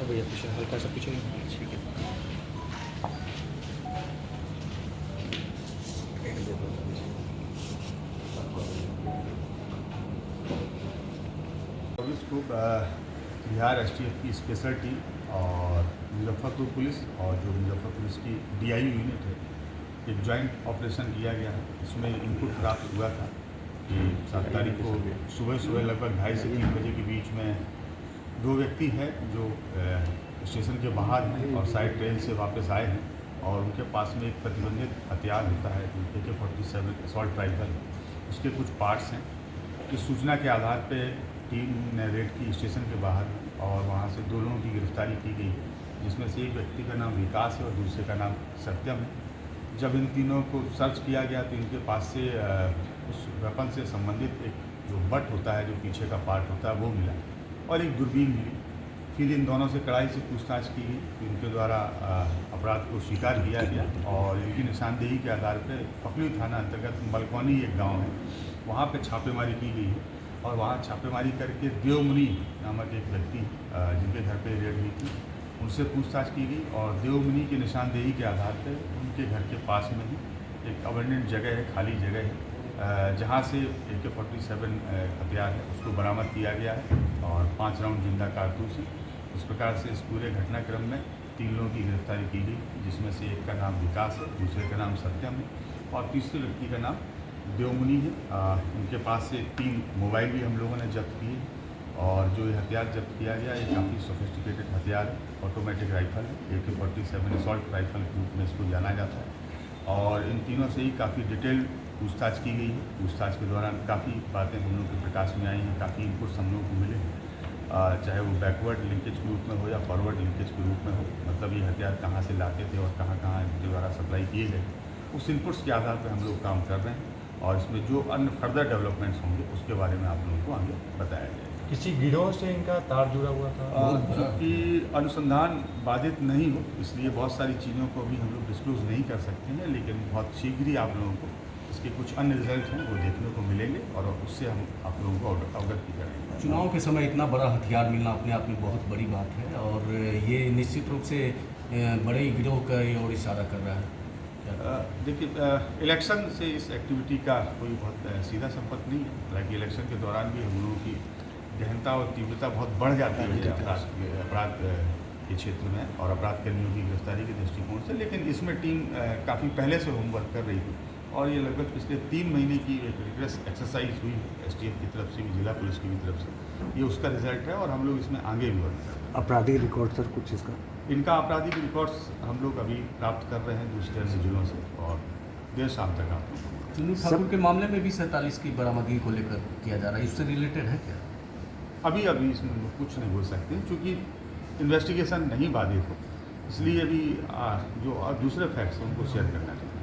भैया पीछे हल्का सा पीछे ठीक है। पुलिस को बिहार एसटीएफ की स्पेशल टीम और मुजफ्फरपुर पुलिस और जो मुजफ्फरपुर पुलिस की डीआईयू यूनिट है, एक जॉइंट ऑपरेशन किया गया है। इसमें इनपुट प्राप्त हुआ था कि 7 तारीख को सुबह लगभग 2:30 से 3 बजे के बीच में 2 व्यक्ति हैं जो स्टेशन के बाहर हैं और साइड ट्रेन से वापस आए हैं और उनके पास में एक प्रतिबंधित हथियार होता है AK-47 असॉल्ट राइफल, उसके कुछ पार्ट्स हैं। इस सूचना के आधार पर टीम ने रेड की स्टेशन के बाहर और वहाँ से 2 लोगों की गिरफ्तारी की गई, जिसमें से एक व्यक्ति का नाम विकास है और दूसरे का नाम सत्यम है। जब इन तीनों को सर्च किया गया तो इनके पास से उस वेपन से संबंधित एक जो बट होता है, जो पीछे का पार्ट होता है, वो मिला और एक दूरबीन मिली। फिर इन दोनों से कड़ाई से पूछताछ की गई। इनके द्वारा अपराध को स्वीकार किया गया और इनकी निशानदेही के आधार पर फकली थाना अंतर्गत मलकौनी एक गाँव है, वहाँ पर छापेमारी की गई है और वहाँ छापेमारी करके देवमुनि नामक एक व्यक्ति जिनके घर पे रेड हुई थी, उनसे पूछताछ की गई और देवमुनि की निशानदेही के आधार पर उनके घर के पास में ही एक अबंडेंट जगह है, खाली जगह है, जहाँ से AK-47 हथियार है उसको बरामद किया गया है और 5 राउंड जिंदा कारतूस है। इस प्रकार से इस पूरे घटनाक्रम में 3 लोगों की गिरफ्तारी की गई, जिसमें से एक का नाम विकास है, दूसरे का नाम सत्यम है और तीसरे व्यक्ति का नाम देवमुनि है। उनके पास से 3 मोबाइल भी हम लोगों ने जब्त किए और जो ये हथियार जब्त किया गया ये काफ़ी सोफिस्टिकेटेड हथियार है, ऑटोमेटिक राइफल है, AK-47 असॉल्ट राइफल के रूप में इसको जाना जाता है और इन तीनों से ही काफ़ी डिटेल पूछताछ की गई है। पूछताछ के दौरान काफ़ी बातें हम लोग के प्रकाश में आई हैं, काफ़ी इनपुट्स हम लोगों को मिले हैं, चाहे वो बैकवर्ड लिंकेज के रूप में हो या फॉरवर्ड लिंकेज के रूप में हो, मतलब ये हथियार कहाँ से लाते थे और कहाँ इनके द्वारा सप्लाई किए गए, उस इनपुट्स के आधार पर हम लोग काम कर रहे हैं और इसमें जो अन्य फर्दर डेवलपमेंट्स होंगे उसके बारे में आप लोगों को आगे बताया जाएगा। किसी गिरोह से इनका तार जुड़ा हुआ था? क्योंकि अनुसंधान बाधित नहीं हो इसलिए बहुत सारी चीज़ों को भी हम लोग डिस्क्लोज नहीं कर सकते हैं, लेकिन बहुत शीघ्र ही आप लोगों को इसके कुछ अन्य रिजल्ट हैं वो देखने को मिलेंगे और उससे हम आप लोगों को अवगत भी करेंगे। चुनाव के समय इतना बड़ा हथियार मिलना अपने आप में बहुत बड़ी बात है और ये निश्चित रूप से बड़े गिरोह का ओर इशारा कर रहा है। देखिए, इलेक्शन से इस एक्टिविटी का कोई बहुत सीधा संपर्क नहीं है। हालांकि इलेक्शन के दौरान भी हम लोगों की गहनता और तीव्रता बहुत बढ़ जाती है अपराध के क्षेत्र में और अपराध कर्मियों की गिरफ्तारी के दृष्टिकोण से, लेकिन इसमें टीम काफ़ी पहले से होमवर्क कर रही थी और ये लगभग पिछले 3 महीने की एक रिग्रेस एक्सरसाइज हुई है STF की तरफ से भी, जिला पुलिस की भी तरफ से। ये उसका रिजल्ट है और हम लोग इसमें आगे भी बढ़ रहे हैं। आपराधिक रिकॉर्ड सर कुछ इसका? इनका आपराधिक रिकॉर्ड्स हम लोग अभी प्राप्त कर रहे हैं दूसरे अन्य जिलों से और देर शाम तक आप चुनू ठाकुर के मामले में भी 47 की बरामदगी को लेकर किया जा रहा है, इससे रिलेटेड है क्या? अभी इसमें हम लोग कुछ नहीं बोल सकते क्योंकि इन्वेस्टिगेशन नहीं बाधित हो, इसलिए अभी जो दूसरे फैक्ट्स हैं उनको शेयर करना चाहिए।